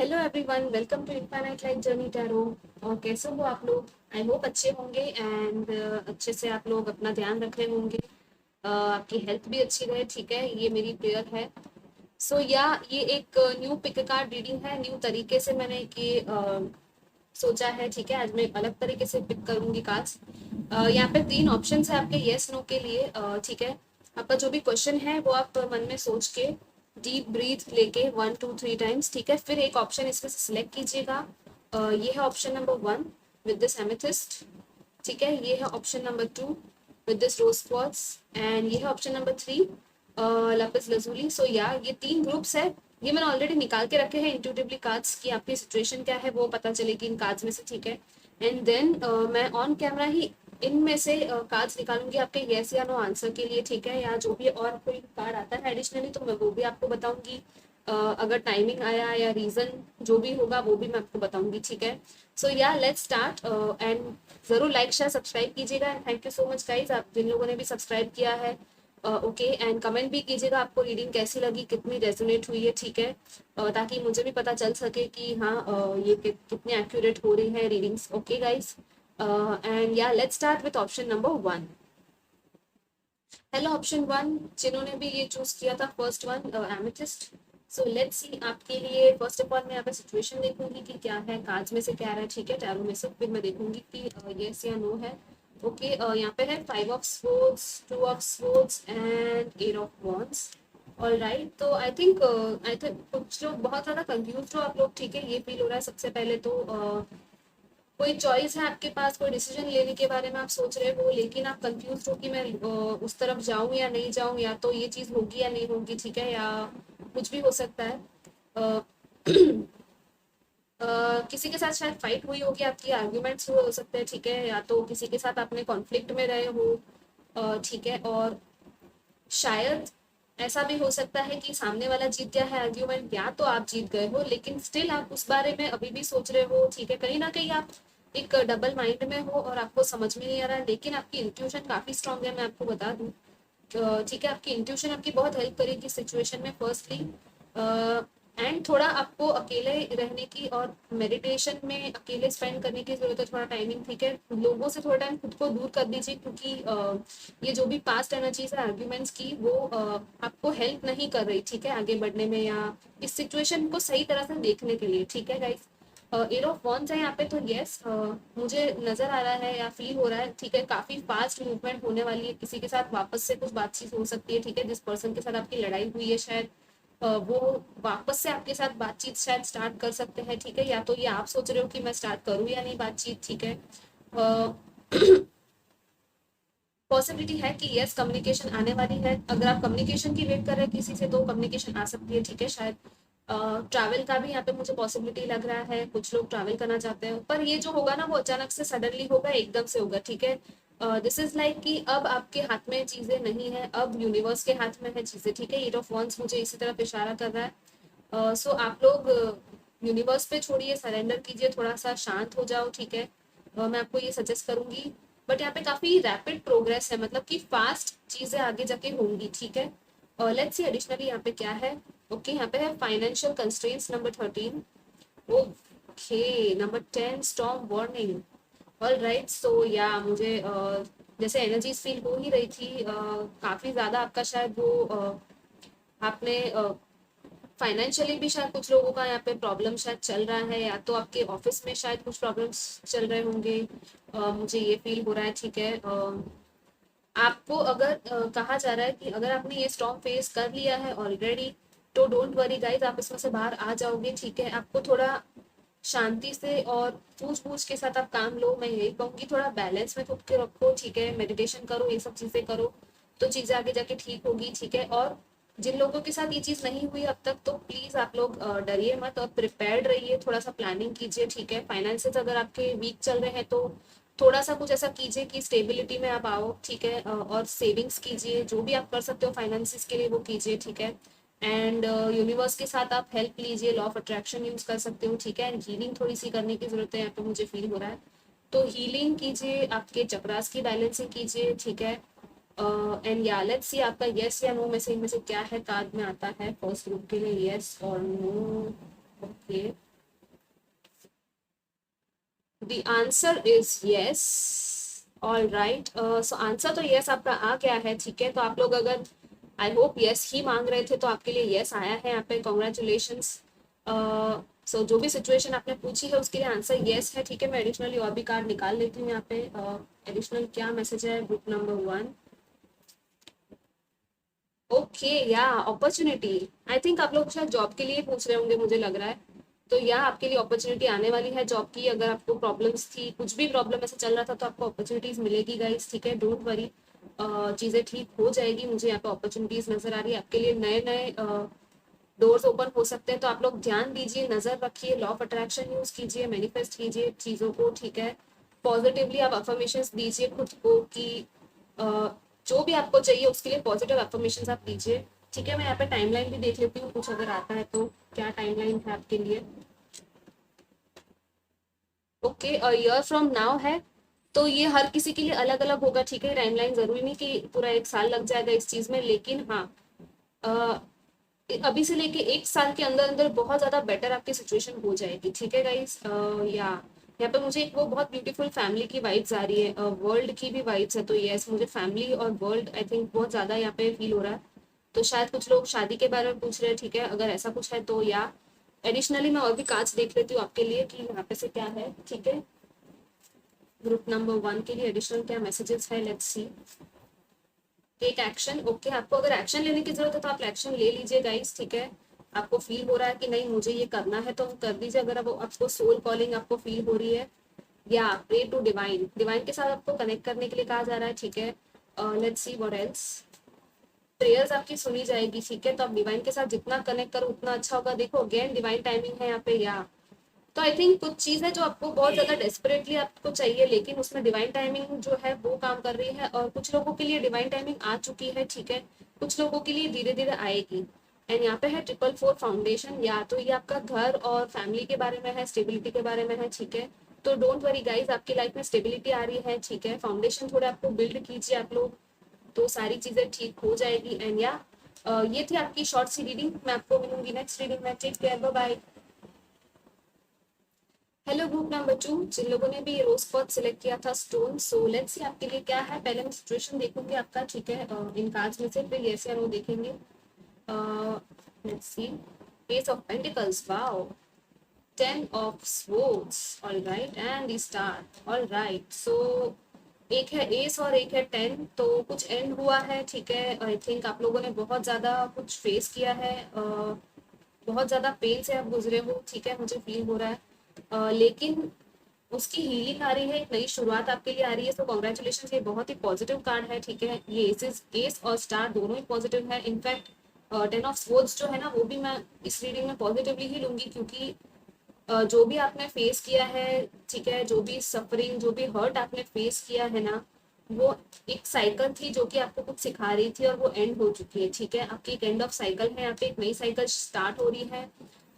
Hello everyone, welcome to infinite life journey tarot. और कैसे हो आप लोग? आई होप अच्छे होंगे एंड अच्छे से आप लोग अपना ध्यान रख रहे होंगे। आपकी हेल्थ भी अच्छी रहे, ठीक है, ये मेरी प्रेयर है। ये एक न्यू पिक कार्ड रीडिंग है। न्यू तरीके से मैंने ये सोचा है, ठीक है। आज मैं एक अलग तरीके से पिक करूंगी कार्ड्स। यहाँ पे 3 ऑप्शंस है आपके येस नो के लिए, ठीक है। आपका जो भी क्वेश्चन है वो आप मन में सोच के डीप ब्रीथ लेके 1 2 3 टाइम्स, ठीक है। फिर एक ऑप्शन इसमें से सिलेक्ट कीजिएगा। ये है option number 1 with this amethyst, ठीक है। ये है option number 2 with this rose quartz and ये है ऑप्शन नंबर 3 लापिस lazuli। ये 3 ग्रुप्स है। ये मैंने ऑलरेडी निकाल के रखे हैं इंट्यूटिवली कार्ड्स की आपकी सिचुएशन क्या है वो पता चलेगी इन कार्ड्स में से, ठीक है। एंड देन मैं ऑन कैमरा ही इनमें से कार्ड्स निकालूंगी आपके येस या नो आंसर के लिए, ठीक है। या जो भी और कोई कार्ड आता है एडिशनली तो मैं वो भी आपको बताऊंगी। अगर टाइमिंग आया या रीजन जो भी होगा वो भी मैं आपको बताऊंगी, ठीक है। लेट्स स्टार्ट एंड जरूर लाइक शेयर सब्सक्राइब कीजिएगा and thank you so much guys, आप जिन लोगों ने भी सब्सक्राइब किया है। ओके एंड कमेंट भी कीजिएगा आपको रीडिंग कैसी लगी, कितनी रेजोनेट हुई है, ठीक है। ताकि मुझे भी पता चल सके कि हाँ ये कितनी एक्यूरेट हो रही है रीडिंग्स। ओके गाइज, एंड या let's start with option number 1। Hello option 1, जिन्होंने भी ये चूज किया था first one amethyst. So let's see आपके लिए। फर्स्ट ऑफ ऑल मैं यहाँ पे सिचुएशन देखूंगी कि क्या है, कार्ड्स में से क्या रहा है, ठीक है, टैरो में से। फिर मैं देखूंगी कि यस या नो है। ओके यहाँ पे है 5 of swords, 2 of swords and 8 of wands। All right, तो आई थिंक कुछ लोग बहुत ज्यादा कंफ्यूज हो आप लोग, ठीक है। ये फील हो रहा है सबसे पहले तो कोई चॉइस है आपके पास, कोई डिसीजन लेने के बारे में आप सोच रहे हो लेकिन आप कंफ्यूज हो कि मैं उस तरफ जाऊं या नहीं जाऊं, या तो ये चीज होगी या नहीं होगी, ठीक है, या कुछ भी हो सकता है। अ, किसी के साथ शायद फाइट हुई होगी आपकी, आर्ग्यूमेंट्स हुए हो सकते हैं, ठीक है, या तो किसी के साथ आपने कॉन्फ्लिक्ट में रहे हो, ठीक है। और शायद ऐसा भी हो सकता है कि सामने वाला जीत गया है आर्ग्यूमेंट, या तो आप जीत गए हो लेकिन स्टिल आप उस बारे में अभी भी सोच रहे हो, ठीक है। कहीं ना कहीं आप एक डबल माइंड में हो और आपको समझ में नहीं आ रहा है, लेकिन आपकी इंट्यूशन काफी स्ट्रांग है, मैं आपको बता दूं। ठीक है, आपकी इंट्यूशन आपकी बहुत हेल्प करेगी सिचुएशन में फर्स्टली। एंड थोड़ा आपको अकेले रहने की और मेडिटेशन में अकेले स्पेंड करने की जरूरत है, थोड़ा टाइमिंग, ठीक है। लोगों से थोड़ा टाइम खुद को दूर कर दीजिए क्योंकि ये जो भी पास्ट एनर्जीज है आर्ग्यूमेंट्स की वो आपको हेल्प नहीं कर रही, ठीक है, आगे बढ़ने में या इस सिचुएशन को सही तरह से देखने के लिए, ठीक है गाइस। एट ऑफ वॉन्स है यहाँ पे, तो यस मुझे नजर आ रहा है या फील हो रहा है, ठीक है, काफी फास्ट मूवमेंट होने वाली है। किसी के साथ वापस से कुछ बातचीत हो सकती है, ठीक है। जिस पर्सन के साथ आपकी लड़ाई हुई है शायद वो वापस से आपके साथ बातचीत शायद स्टार्ट कर सकते हैं, ठीक है। या तो ये आप सोच रहे हो कि मैं स्टार्ट करूँ या नहीं बातचीत, ठीक है। पॉसिबिलिटी है कि यस कम्युनिकेशन आने वाली है। अगर आप कम्युनिकेशन की वेट कर रहे हैं किसी से तो कम्युनिकेशन आ सकती है, ठीक है। शायद ट्रैवल का भी यहाँ पे मुझे पॉसिबिलिटी लग रहा है, कुछ लोग ट्रैवल करना चाहते हैं, पर ये जो होगा ना वो अचानक से सडनली होगा, एकदम से होगा, ठीक है। दिस इज लाइक कि अब आपके हाथ में चीजें नहीं है, अब यूनिवर्स के हाथ में है चीजें, ठीक है। एट ऑफ वॉन्स मुझे इसी तरफ इशारा कर रहा है। सो आप लोग यूनिवर्स पे छोड़िए, सरेंडर कीजिए, थोड़ा सा शांत हो जाओ, ठीक है। मैं आपको ये सजेस्ट करूंगी। बट यहाँ पे काफी रैपिड प्रोग्रेस है, मतलब कि फास्ट चीजें आगे जाके होंगी, ठीक है। लेट्स सी एडिशनली यहाँ पे क्या है। ओके यहाँ पे है financial constraints number 13। Okay number 10 storm warning. All right, मुझे जैसे एनर्जीज फील हो ही रही थी, काफी ज्यादा आपका शायद वो आपने फाइनेंशियली भी शायद कुछ लोगों का यहाँ पे प्रॉब्लम शायद चल रहा है, या तो आपके ऑफिस में शायद कुछ प्रॉब्लम्स चल रहे होंगे। मुझे ये फील हो रहा है, ठीक है। आपको अगर कहा जा रहा है कि अगर आपने ये स्टॉर्म फेस कर लिया है ऑलरेडी तो डोंट वरी गाइज, आप इसमें से बाहर आ जाओगे, ठीक है। आपको थोड़ा शांति से और सूझबूझ के साथ आप काम लो, मैं यही कहूंगी। थोड़ा बैलेंस में खुद के रखो, ठीक है, मेडिटेशन करो, ये सब चीजें करो तो चीजें आगे जाके ठीक होगी, ठीक है। और जिन लोगों के साथ ये चीज नहीं हुई अब तक तो प्लीज आप लोग डरिए मत और प्रिपेयर्ड रहिए, थोड़ा सा प्लानिंग कीजिए, ठीक है। फाइनेंसेस अगर आपके वीक चल रहे हैं तो थोड़ा सा कुछ ऐसा कीजिए कि स्टेबिलिटी में आप आओ, ठीक है। और सेविंग्स कीजिए, जो भी आप कर सकते हो फाइनेंसिस के लिए वो कीजिए, ठीक है। एंड यूनिवर्स के साथ आप हेल्प लीजिए, लॉ ऑफ अट्रैक्शन यूज कर सकते हो, ठीक है। एंड हीलिंग थोड़ी सी करने की जरूरत है यहाँ पे, मुझे फील हो रहा है, तो हीलिंग कीजिए, आपके चक्रास की बैलेंसिंग कीजिए, ठीक है। एंड या लेट्स सी आपका यस या नो में से क्या है, कार्ड में आता है फर्स्ट ग्रुप के लिए, यस और no. Okay the answer is yes. All right, so answer तो यस आपका आ गया है, ठीक है। तो आप लोग अगर आई होप यस ही मांग रहे थे तो आपके लिए यस आया है यहाँ पे, कॉन्ग्रेचुलेशंस। सो जो भी सिचुएशन आपने पूछी है उसके लिए आंसर यस है, ठीक है। मैं एडिशनली और भी कार्ड निकाल लेती हूँ यहाँ पे। एडिशनल क्या मैसेज है ग्रुप नंबर 1? ओके, या अपॉर्चुनिटी, आई थिंक आप लोग शायद जॉब के लिए पूछ रहे होंगे मुझे लग रहा है। तो या आपके लिए अपॉर्चुनिटी आने वाली है जॉब की। अगर आपको प्रॉब्लम्स थी, कुछ भी प्रॉब्लम ऐसे चल रहा था, तो आपको अपॉर्चुनिटीज मिलेगी गाइस, ठीक है। डोंट वरी, चीज़ें ठीक हो जाएगी। मुझे यहाँ पे अपॉर्चुनिटीज नजर आ रही है आपके लिए, नए नए डोर्स ओपन हो सकते हैं। तो आप लोग ध्यान दीजिए, नजर रखिए, लॉ ऑफ अट्रैक्शन यूज कीजिए, मैनिफेस्ट कीजिए चीज़ों को, ठीक है। पॉजिटिवली आप अफर्मेशंस दीजिए खुद को कि जो भी आपको चाहिए उसके लिए पॉजिटिव अफर्मेशंस आप दीजिए, ठीक है। मैं यहाँ पे टाइमलाइन भी देख लेती हूँ, कुछ अगर आता है तो। क्या टाइमलाइन है आपके लिए? Okay, a year from now है। तो ये हर किसी के लिए अलग अलग होगा, ठीक है। टाइमलाइन जरूरी नहीं कि पूरा 1 साल लग जाएगा इस चीज में, लेकिन हाँ, अभी से लेके 1 साल के अंदर अंदर बहुत ज्यादा बेटर आपकी सिचुएशन हो जाएगी, ठीक है गाइस। या यहाँ पे मुझे एक वो बहुत ब्यूटीफुल फैमिली की वाइब्स आ रही है, वर्ल्ड की भी वाइब्स है। तो यस, मुझे फैमिली और वर्ल्ड आई थिंक बहुत ज्यादा यहाँ पे फील हो रहा है। तो शायद कुछ लोग शादी के बारे में पूछ रहे हैं, ठीक है। अगर ऐसा कुछ है तो या एडिशनली मैं और भी कार्ड्स देख लेती हूँ आपके लिए कि यहाँ पे से क्या है, ठीक है। ग्रुप नंबर 1 के लिए एडिशनल क्या मैसेजेस है, let's see. Take action, okay. आपको अगर एक्शन लेने की जरूरत है तो आप एक्शन ले लीजिए गाइस, ठीक है। आपको फील हो रहा है कि नहीं मुझे ये करना है तो कर दीजिए। अगर वो आपको सोल कॉलिंग आपको फील हो रही है, या प्रे टू डिवाइन, डिवाइन के साथ आपको कनेक्ट करने के लिए कहा जा रहा है, ठीक है। Let's see what else. Prayers आपकी सुनी जाएगी, ठीक है। तो आप डिवाइन के साथ जितना कनेक्ट करो उतना अच्छा होगा। देखो अगेन डिवाइन टाइमिंग है यहाँ पे, या तो आई थिंक कुछ चीज है जो आपको बहुत ज्यादा डेस्परेटली आपको चाहिए, लेकिन उसमें डिवाइन टाइमिंग जो है वो काम कर रही है। और कुछ लोगों के लिए डिवाइन टाइमिंग आ चुकी है, ठीक है। कुछ लोगों के लिए धीरे धीरे आएगी। एंड यहाँ पे है 444 फाउंडेशन, या तो ये आपका घर और फैमिली के बारे में है, स्टेबिलिटी के बारे में है, ठीक है। तो डोंट वरी गाइज, आपकी लाइफ में स्टेबिलिटी आ रही है, ठीक है। फाउंडेशन थोड़ा आपको बिल्ड कीजिए आप लोग, तो सारी चीजें ठीक हो जाएगी। एंड या ये थी आपकी शॉर्ट सी रीडिंग। मैं आपको मिलूंगी नेक्स्ट रीडिंग में। Take care, bye bye. Hello group number 2, जिन लोगों ने भी ये रोज पॉट सिलेक्ट किया था स्टोन, सो लेट्स सी आपके लिए क्या है। पहले मैं सिचुएशन देखूंगी आपका, ठीक है। इन कार्ड्स में से फिर यस या नो देखेंगे। Let's see, ace of pentacles, wow, 10 of swords, all right, and the star, all right. So एक है एस और एक है 10, तो कुछ एंड हुआ है, ठीक है। आई थिंक आप लोगों ने बहुत ज्यादा कुछ फेस किया है, बहुत ज्यादा पेन से आप गुजरे हो, ठीक है, मुझे फील हो रहा है। लेकिन उसकी हीलिंग आ रही है, एक नई शुरुआत आपके लिए आ रही है। तो कॉन्ग्रेचुलेशन, ये बहुत ही पॉजिटिव कार्ड है, ठीक है। ये एस और स्टार दोनों ही पॉजिटिव है। इनफैक्ट 10 ऑफ स्वॉर्ड्स जो है ना, वो भी मैं इस रीडिंग में पॉजिटिवली ही लूंगी, क्योंकि जो भी आपने फेस किया है, ठीक है, जो भी सफरिंग, जो भी हर्ट आपने फेस किया है ना, वो एक साइकिल थी जो कि आपको कुछ सिखा रही थी, और वो एंड हो चुकी है, ठीक है। आपकी एक एंड ऑफ साइकिल है, यहाँ पे एक नई साइकिल स्टार्ट हो रही है।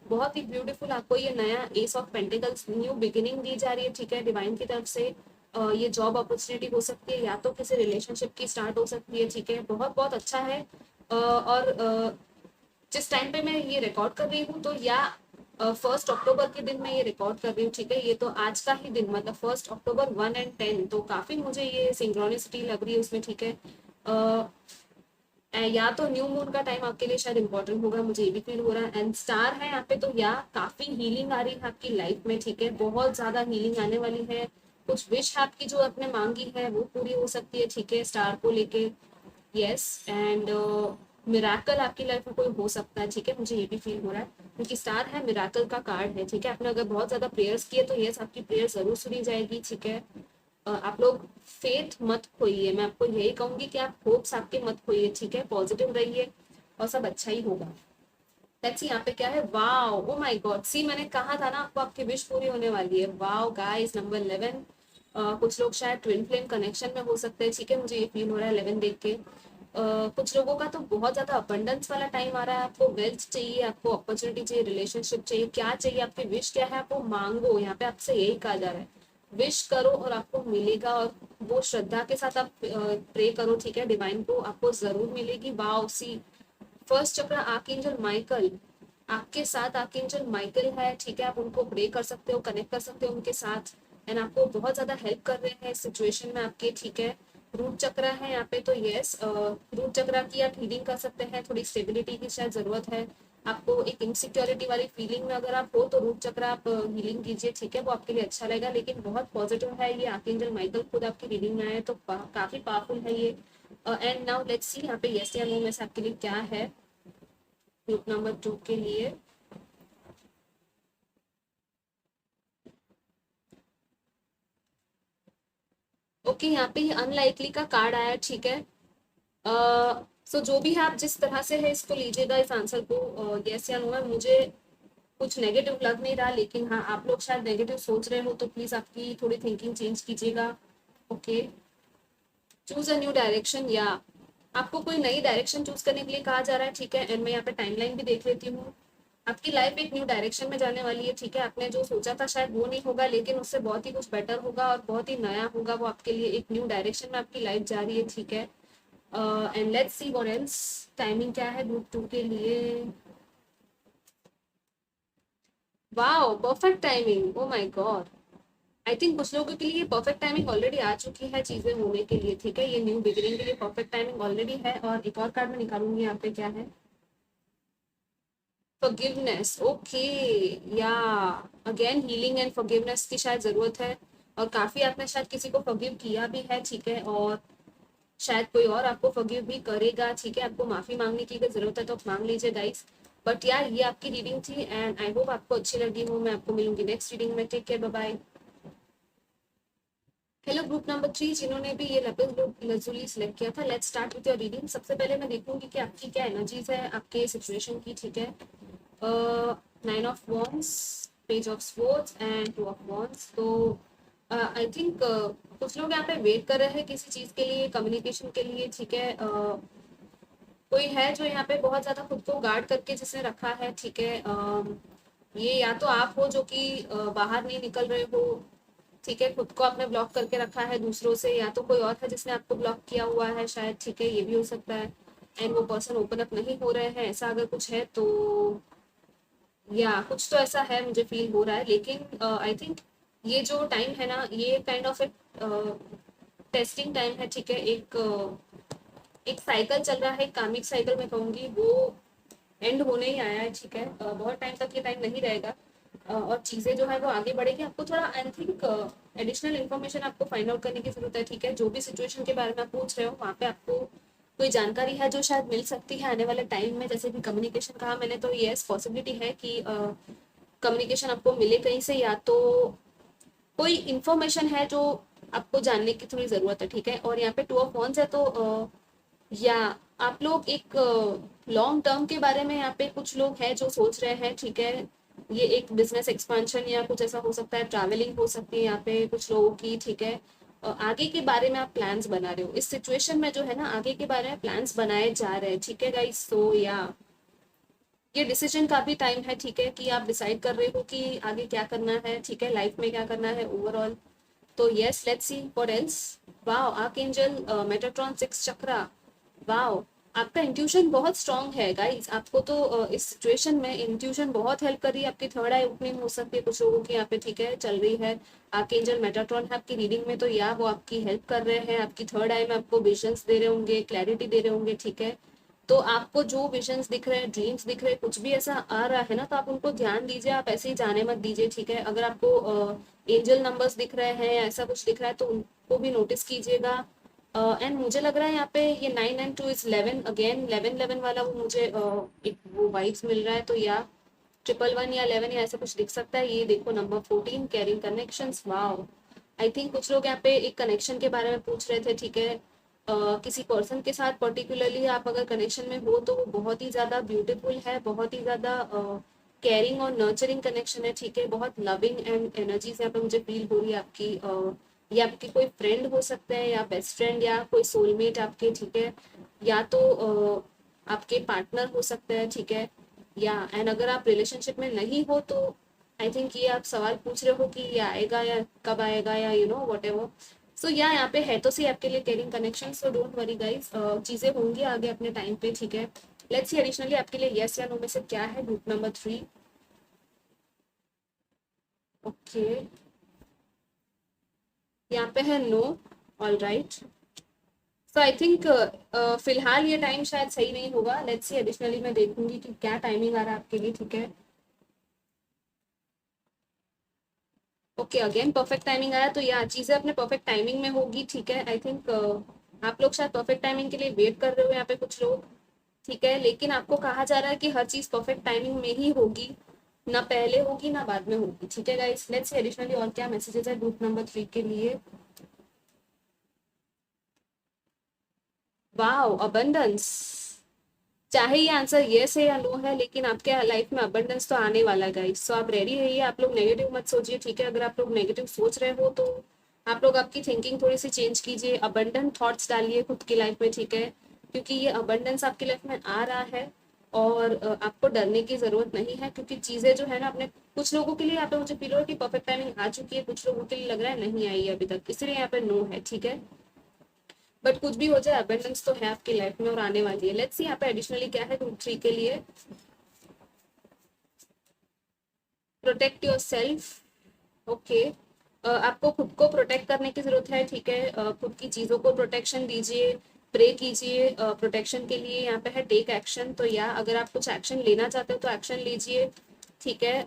बहुत ही ब्यूटीफुल आपको ये नया ace of pentacles, new beginning दी जा रही है, ठीक है, डिवाइन की तरफ से। ये जॉब अपॉर्चुनिटी हो सकती है, या तो किसी रिलेशनशिप की स्टार्ट हो सकती है, ठीक है। बहुत बहुत अच्छा है। और जिस टाइम पे मैं ये रिकॉर्ड कर रही हूँ, तो या 1 अक्टूबर के दिन मैं ये रिकॉर्ड कर रही हूँ, ठीक है। ये तो आज का ही दिन, मतलब 1 अक्टूबर 1 एंड 10, तो काफी मुझे ये सिंक्रोनिसिटी लग रही है उसमें, ठीक है। या तो न्यू मून का टाइम आपके लिए शायद इंपॉर्टेंट होगा, मुझे ये भी फील हो रहा है। एंड स्टार है यहाँ पे, तो या काफी हीलिंग आ रही है आपकी लाइफ में, ठीक है। बहुत ज्यादा हीलिंग आने वाली है। कुछ विश आपकी जो आपने मांगी है वो पूरी हो सकती है, ठीक है, स्टार को लेके। यस, एंड मिराकल आपकी लाइफ में कोई हो सकता है, ठीक है, मुझे ये भी फील हो रहा है, क्योंकि स्टार है, मिराकल का कार्ड है, ठीक है। आपने अगर बहुत ज्यादा प्रेयर्स किए तो यस, आपकी प्रेयर जरूर सुनी जाएगी, ठीक है। आप लोग फेथ मत खोइए, मैं आपको यही कहूंगी कि आप होप्स आपके मत खोइए, ठीक है। पॉजिटिव रहिए और सब अच्छा ही होगा। लेट्स सी यहाँ पे क्या है। वाओ, ओ माय गॉड, सी मैंने कहा था ना आपको, आपकी विश पूरी होने वाली है। Wow guys, number 11। कुछ लोग शायद ट्विन फ्लेम कनेक्शन में हो सकते हैं, ठीक है, मुझे ये फील हो रहा है 11 देख के। कुछ लोगों का तो बहुत ज्यादा अबंडेंस वाला टाइम आ रहा है। आपको वेल्थ चाहिए, आपको अपॉर्चुनिटी चाहिए, रिलेशनशिप चाहिए, क्या चाहिए, आपकी विश क्या है, आपको मांगो। यहाँ पे आपसे यही कहा जा रहा है, विश करो और आपको मिलेगा। और वो श्रद्धा के साथ आप प्रे करो, ठीक है, डिवाइन को, आपको जरूर मिलेगी। वाओ, सी फर्स्ट चक्र आर्कएंजल माइकल, आपके साथ आर्कएंजल माइकल है, ठीक है। आप उनको प्रे कर सकते हो, कनेक्ट कर सकते हो उनके साथ। एंड आपको बहुत ज़्यादा हेल्प कर रहे हैं इस सिचुएशन में आपके, ठीक है। रूट चक्रा है यहाँ पे, तो यस रूट चक्रा की आप हीलिंग कर सकते हैं, थोड़ी स्टेबिलिटी की शायद ज़रूरत है आपको, एक इनसिक्योरिटी वाली फीलिंग में अगर आप हो तो रूट चक्र आप हीलिंग कीजिए, ठीक है, वो आपके लिए अच्छा रहेगा। लेकिन बहुत पॉजिटिव है ये, आर्कएंजल माइकल खुद आपकी रीडिंग में आए तो काफी पावरफुल है ये। एंड नाउ लेट्स सी यहाँ पे यस या नो में से आपके लिए क्या है ग्रुप नंबर 2 के लिए। ओके यहाँ पे अनलाइकली का कार्ड आया, ठीक है। सो जो भी है आप जिस तरह से है इसको लीजिएगा, इस आंसर को यस या नो है। मुझे कुछ नेगेटिव लग नहीं रहा, लेकिन हाँ आप लोग शायद नेगेटिव सोच रहे हो तो प्लीज आपकी थोड़ी थिंकिंग चेंज कीजिएगा। Okay, choose a new direction, या आपको कोई नई डायरेक्शन चूज करने के लिए कहा जा रहा है, ठीक है। एंड मैं यहाँ पे टाइमलाइन भी देख लेती हूँ, आपकी लाइफ एक न्यू डायरेक्शन में जाने वाली है, ठीक है। आपने जो सोचा था शायद वो नहीं होगा, लेकिन उससे बहुत ही कुछ बेटर होगा और बहुत ही नया होगा वो आपके लिए, एक न्यू डायरेक्शन में आपकी लाइफ जा रही है, ठीक है। And let's see what else, timing क्या है ग्रुप 2 के लिए। Wow, perfect timing, oh my God. I think कुछ लोगों के लिए परफेक्ट टाइमिंग ऑलरेडी आ चुकी है चीजें होने के लिए, ठीक है। ये न्यू बिगिनिंग के लिए परफेक्ट टाइमिंग ऑलरेडी है। और एक और कार्ड में निकालूंगी यहाँ पे क्या है, फॉरगिवनेस, ओके। या अगेन हीलिंग एंड फॉरगिवनेस की शायद जरूरत है, और काफी आपने शायद किसी को फॉरगिव किया भी है, ठीक है। और शायद कोई और आपको फॉरगिव भी करेगा, ठीक है। आपको माफी मांगने की अगर जरूरत है तो आप मांग लीजिए गाइस। बट यार ये आपकी रीडिंग थी एंड आई होप आपको अच्छी लगी हो। मैं आपको मिलूंगी नेक्स्ट रीडिंग में, take care, bye bye. Hello group number 3 जिन्होंने भी ये लेपिस लजुली सिलेक्ट किया था, let's start with your reading. सबसे पहले मैं देखूंगी कि आपकी क्या एनर्जीज है आपके सिचुएशन की, ठीक है। 9 of wands, page of swords and 2 of wands. तो आई थिंक कुछ लोग यहाँ पे वेट कर रहे हैं किसी चीज के लिए, कम्युनिकेशन के लिए, ठीक है। कोई है जो यहाँ पे बहुत ज्यादा खुद को गार्ड करके जिसने रखा है, ठीक है। ये या तो आप हो जो कि बाहर नहीं निकल रहे हो, ठीक है, खुद को आपने ब्लॉक करके रखा है दूसरों से, या तो कोई और है जिसने आपको ब्लॉक किया हुआ है शायद, ठीक है, ये भी हो सकता है। एंड वो पर्सन ओपन अप नहीं हो रहे हैं, ऐसा अगर कुछ है तो या कुछ तो ऐसा है मुझे फील हो रहा है। लेकिन आई थिंक ये जो टाइम है ना, ये काइंड ऑफ एक टेस्टिंग टाइम है, ठीक है। एक साइकिल चल रहा है, कामिक साइकिल मैं कहूँगी, वो एंड होने ही आया है, ठीक है। बहुत टाइम तक ये टाइम नहीं रहेगा, और चीज़ें जो है वो आगे बढ़ेगी। आपको थोड़ा आई थिंक एडिशनल इन्फॉर्मेशन आपको फाइंड आउट करने की जरूरत है, ठीक है। जो भी सिचुएशन के बारे में आप पूछ रहे हो वहाँ पे आपको कोई जानकारी है जो शायद मिल सकती है आने वाले टाइम में। जैसे कि कम्युनिकेशन कहा मैंने, तो यस पॉसिबिलिटी है कि कम्युनिकेशन आपको मिले कहीं से, या तो कोई इन्फॉर्मेशन है जो आपको जानने की थोड़ी जरूरत है, ठीक है। और यहाँ पे 2 ऑफ वॉन्ड्स है, तो या आप लोग एक लॉन्ग टर्म के बारे में यहाँ पे कुछ लोग हैं जो सोच रहे हैं, ठीक है। ये एक बिजनेस एक्सपेंशन या कुछ ऐसा हो सकता है, ट्रैवलिंग हो सकती है यहाँ पे कुछ लोगों की, ठीक है। आगे के बारे में आप प्लान्स बना रहे हो इस सिचुएशन में, जो है ना, आगे के बारे में प्लान्स बनाए जा रहे हैं, ठीक है गाइस। तो या ये डिसीजन का भी टाइम है, ठीक है, कि आप डिसाइड कर रहे हो कि आगे क्या करना है, ठीक है, लाइफ में क्या करना है ओवरऑल। तो yes let's see what else. Wow, archangel Metatron 6 chakra, wow. आपका इंट्यूशन बहुत स्ट्रांग है गाइस, आपको तो इस सिचुएशन में इंट्यूशन बहुत हेल्प कर रही है। आपकी थर्ड आई ओपनिंग हो सकती है कुछ लोगों की यहाँ पे, ठीक है, चल रही है। आर्कएंजल मेटाट्रॉन है आपकी रीडिंग में, तो या वो आपकी हेल्प कर रहे हैं, आपकी थर्ड आई में आपको विजन्स दे रहे होंगे, क्लैरिटी दे रहे होंगे, ठीक है। तो आपको जो विजन्स दिख रहे हैं, ड्रीम्स दिख रहे हैं, कुछ भी ऐसा आ रहा है ना, तो आप उनको ध्यान दीजिए, आप ऐसे ही जाने मत दीजिए, ठीक है। अगर आपको एंजल नंबर्स दिख रहे हैं या ऐसा कुछ दिख रहा है तो उनको भी नोटिस कीजिएगा। एंड मुझे लग रहा है यहाँ पे ये 9 एंड 2 इज 11, अगेन 11 वाला वो मुझे एक वो वाइब्स मिल रहा है। तो या 111 या 11 या ऐसा कुछ दिख सकता है। ये देखो number 14, carrying connections, wow. I think कुछ लोग यहाँ पे एक कनेक्शन के बारे में पूछ रहे थे, ठीक है। किसी पर्सन के साथ पर्टिकुलरली आप अगर कनेक्शन में हो तो वो बहुत ही ज्यादा ब्यूटीफुल है, बहुत ही ज्यादा केयरिंग और नर्चरिंग कनेक्शन है, ठीक है। बहुत लविंग एंड एनर्जीज यहाँ पे मुझे फील हो रही है आपकी। या आपके कोई फ्रेंड हो सकते हैं, या बेस्ट फ्रेंड, या कोई सोलमेट आपके, ठीक है, या तो आपके पार्टनर हो सकते हैं, ठीक है। या एंड अगर आप रिलेशनशिप में नहीं हो तो आई थिंक ये आप सवाल पूछ रहे हो कि ये आएगा या कब आएगा, या यू नो वट एवर। सो या यहाँ पे है तो सही आपके लिए caring connection, so don't worry guys, चीजें होंगी आगे अपने टाइम पे, ठीक है। लेट्स सी एडिशनली आपके लिए यस या नो में से क्या है ग्रुप नंबर 3। ओके, यहाँ पे है no. All right, so I think फिलहाल ये टाइम शायद सही नहीं होगा। लेट्स सी, एडिशनली मैं देखूंगी कि क्या टाइमिंग आ रहा है आपके लिए, ठीक है। ओके, अगेन परफेक्ट टाइमिंग आया, तो यह चीज़ें अपने परफेक्ट टाइमिंग में होगी, ठीक है। आई थिंक आप लोग शायद परफेक्ट टाइमिंग के लिए वेट कर रहे हो यहाँ पे कुछ लोग, ठीक है। लेकिन आपको कहा जा रहा है कि हर चीज़ परफेक्ट टाइमिंग में ही होगी, ना पहले होगी ना बाद में होगी, ठीक है गाइस। लेट्स सी एडिशनली और क्या मैसेजेस है ग्रुप नंबर 3 के लिए। Wow, abundance. चाहे ये आंसर येस है या नो है, लेकिन आपके लाइफ में अबंडेंस तो आने वाला है गाइस। सो आप रेडी रहिए, आप लोग नेगेटिव मत सोचिए, ठीक है। अगर आप लोग नेगेटिव सोच रहे हो तो आप लोग आपकी थिंकिंग थोड़ी सी चेंज कीजिए, अबंडेंट थॉट्स डालिए खुद की लाइफ में, ठीक है। क्योंकि ये अबंडेंस आपकी लाइफ में आ रहा है, और आपको डरने की जरूरत नहीं है, क्योंकि चीजें जो है ना अपने, कुछ लोगों के लिए यहाँ पे मुझे फील हो रहा है कि परफेक्ट टाइमिंग आ चुकी है, कुछ लोगों के लिए लग रहा है नहीं आई है अभी तक, इसलिए यहाँ पे नो है, ठीक है। बट कुछ भी हो जाए, अबंडेंस तो है आपकी लाइफ में और आने वाली है। लेट्स सी यहाँ पे एडिशनली क्या है ग्रुप 3 के लिए। Protect your self. ओके, आपको खुद को प्रोटेक्ट करने की जरूरत है, ठीक है। खुद की चीजों को प्रोटेक्शन दीजिए, प्रे कीजिए प्रोटेक्शन के लिए। यहाँ पे है टेक एक्शन, तो या अगर आप कुछ एक्शन लेना चाहते हो तो एक्शन लीजिए, ठीक है।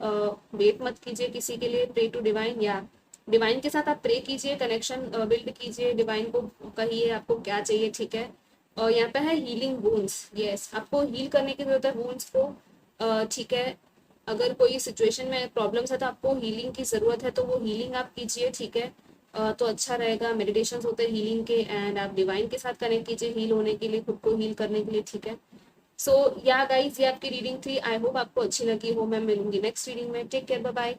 वेट मत कीजिए किसी के लिए, प्रे टू डिवाइन, या डिवाइन के साथ आप प्रे कीजिए, कनेक्शन बिल्ड कीजिए, डिवाइन को कहिए आपको क्या चाहिए, ठीक है। और यहाँ पे है हीलिंग वुंड्स, यस आपको हील करने की जरूरत है वुंड्स को, ठीक है। अगर कोई सिचुएशन में प्रॉब्लम्स है तो आपको हीलिंग की ज़रूरत है, तो वो हीलिंग आप कीजिए, ठीक है। तो अच्छा रहेगा। मेडिटेशन होते हैं हीलिंग के, एंड आप डिवाइन के साथ कनेक्ट कीजिए हील होने के लिए, खुद को हील करने के लिए, ठीक है। सो या गाइज, ये आपकी रीडिंग थी। आई होप आपको अच्छी लगी हो। मैं मिलूंगी नेक्स्ट रीडिंग में। Take care, bye bye.